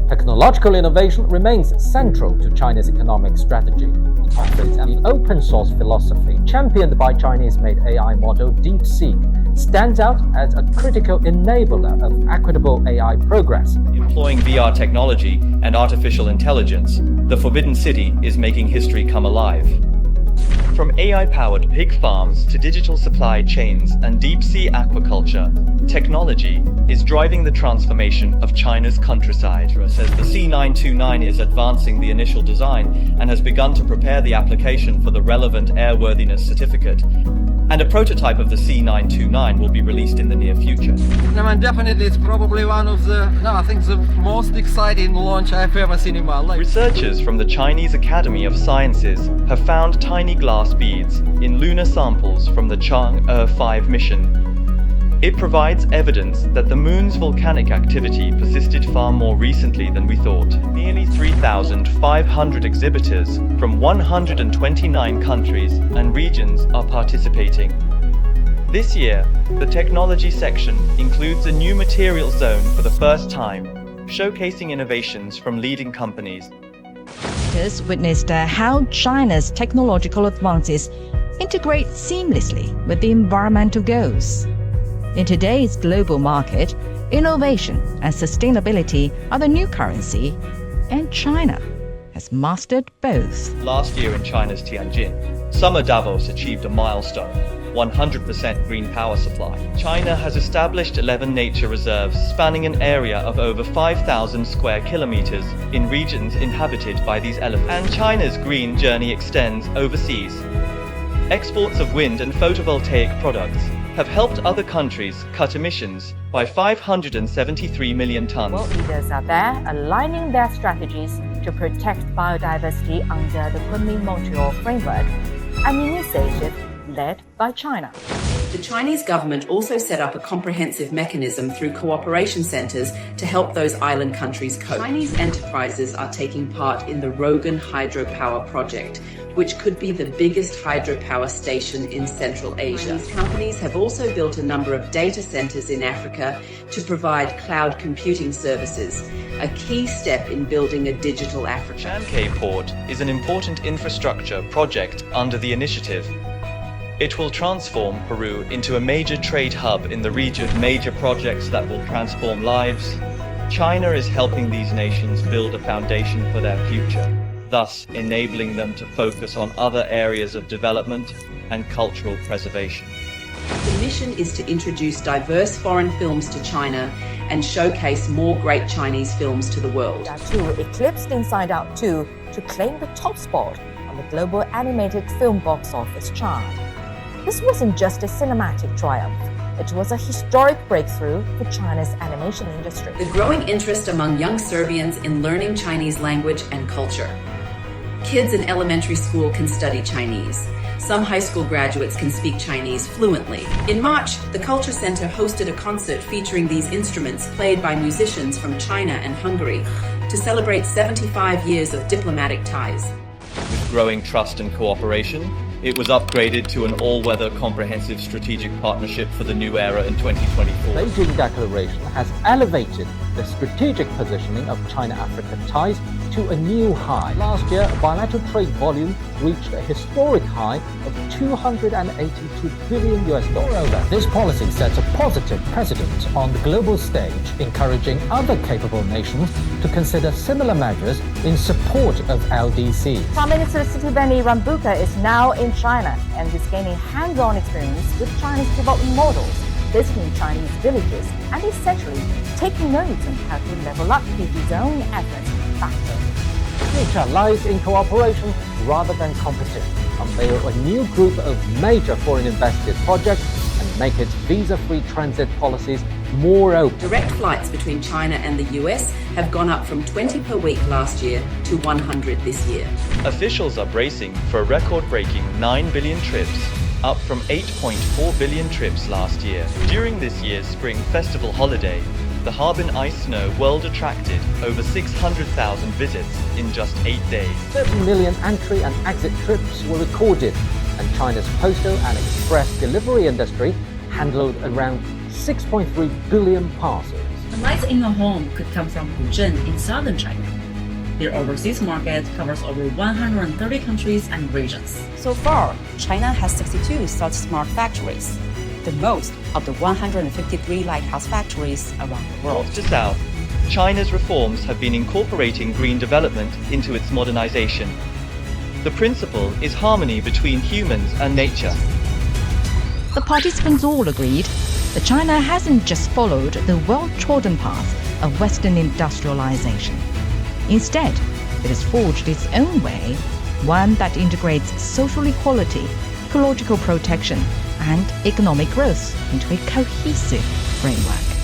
Technological innovation remains central to China's economic strategy. It operates an open-source philosophy championed by Chinese-made AI model DeepSeek stands out as a critical enabler of equitable AI progress. Employing VR technology and artificial intelligence, the Forbidden City is making history come alive. From AI-powered pig farms to digital supply chains and deep-sea aquaculture, technology is driving the transformation of China's countryside. Says the C929 is advancing the initial design and has begun to prepare the application for the relevant airworthiness certificate. And a prototype of the C929 will be released in the near future. Definitely it's probably one of the most exciting launch I've ever seen in my life. Researchers from the Chinese Academy of Sciences have found tiny glass beads in lunar samples from the Chang'e 5 mission. It provides evidence that the moon's volcanic activity persisted far more recently than we thought. Nearly 3,500 exhibitors from 129 countries and regions are participating. This year, the technology section includes a new material zone for the first time, showcasing innovations from leading companies. Visitors witnessed how China's technological advances integrate seamlessly with the environmental goals. In today's global market, innovation and sustainability are the new currency, and China has mastered both. Last year in China's Tianjin, Summer Davos achieved a milestone: 100% green power supply. China has established 11 nature reserves spanning an area of over 5,000 square kilometers in regions inhabited by these elephants. And China's green journey extends overseas. Exports of wind and photovoltaic products have helped other countries cut emissions by 573 million tons. World leaders are there aligning their strategies to protect biodiversity under the Kunming-Montreal framework, an initiative led by China. The Chinese government also set up a comprehensive mechanism through cooperation centers to help those island countries cope. Chinese enterprises are taking part in the Rogan hydropower project, which could be the biggest hydropower station in Central Asia. Chinese companies have also built a number of data centers in Africa to provide cloud computing services, a key step in building a digital Africa. Chancay Port is an important infrastructure project under the initiative. It will transform Peru into a major trade hub in the region. Major projects that will transform lives. China is helping these nations build a foundation for their future, thus enabling them to focus on other areas of development and cultural preservation. The mission is to introduce diverse foreign films to China and showcase more great Chinese films to the world. Two eclipsed Inside Out 2 to claim the top spot on the global animated film box office chart. This wasn't just a cinematic triumph. It was a historic breakthrough for China's animation industry. The growing interest among young Serbians in learning Chinese language and culture. Kids in elementary school can study Chinese. Some high school graduates can speak Chinese fluently. In March, the Culture Center hosted a concert featuring these instruments played by musicians from China and Hungary to celebrate 75 years of diplomatic ties. With growing trust and cooperation, it was upgraded to an all-weather comprehensive strategic partnership for the new era in 2024. The Beijing Declaration has elevated the strategic positioning of China-Africa ties to a new high. Last year, bilateral trade volume reached a historic high of $282 billion. Moreover, this policy sets a positive precedent on the global stage, encouraging other capable nations to consider similar measures in support of LDCs. Prime Minister Sitiveni Rabuka is now in China and is gaining hands-on experience with China's development models, visiting Chinese villages and essentially taking notes on how to level up his own efforts back home. The future lies in cooperation rather than competition. Unveil a new group of major foreign invested projects and make its visa-free transit policies more open. Direct flights between China and the US have gone up from 20 per week last year to 100 this year. Officials are bracing for a record-breaking 9 billion trips, up from 8.4 billion trips last year. During this year's Spring Festival holiday, the Harbin Ice Snow World attracted over 600,000 visits in just 8 days. 30 million entry and exit trips were recorded, and China's postal and express delivery industry handled around 6.3 billion parcels. The lights in a home could come from Huzhen in southern China. Their overseas market covers over 130 countries and regions. So far, China has 62 such smart factories, the most of the 153 lighthouse factories around the world. North to south, China's reforms have been incorporating green development into its modernization. The principle is harmony between humans and nature. The participants all agreed that China hasn't just followed the well-trodden path of Western industrialization. Instead, it has forged its own way, one that integrates social equality, ecological protection, and economic growth into a cohesive framework.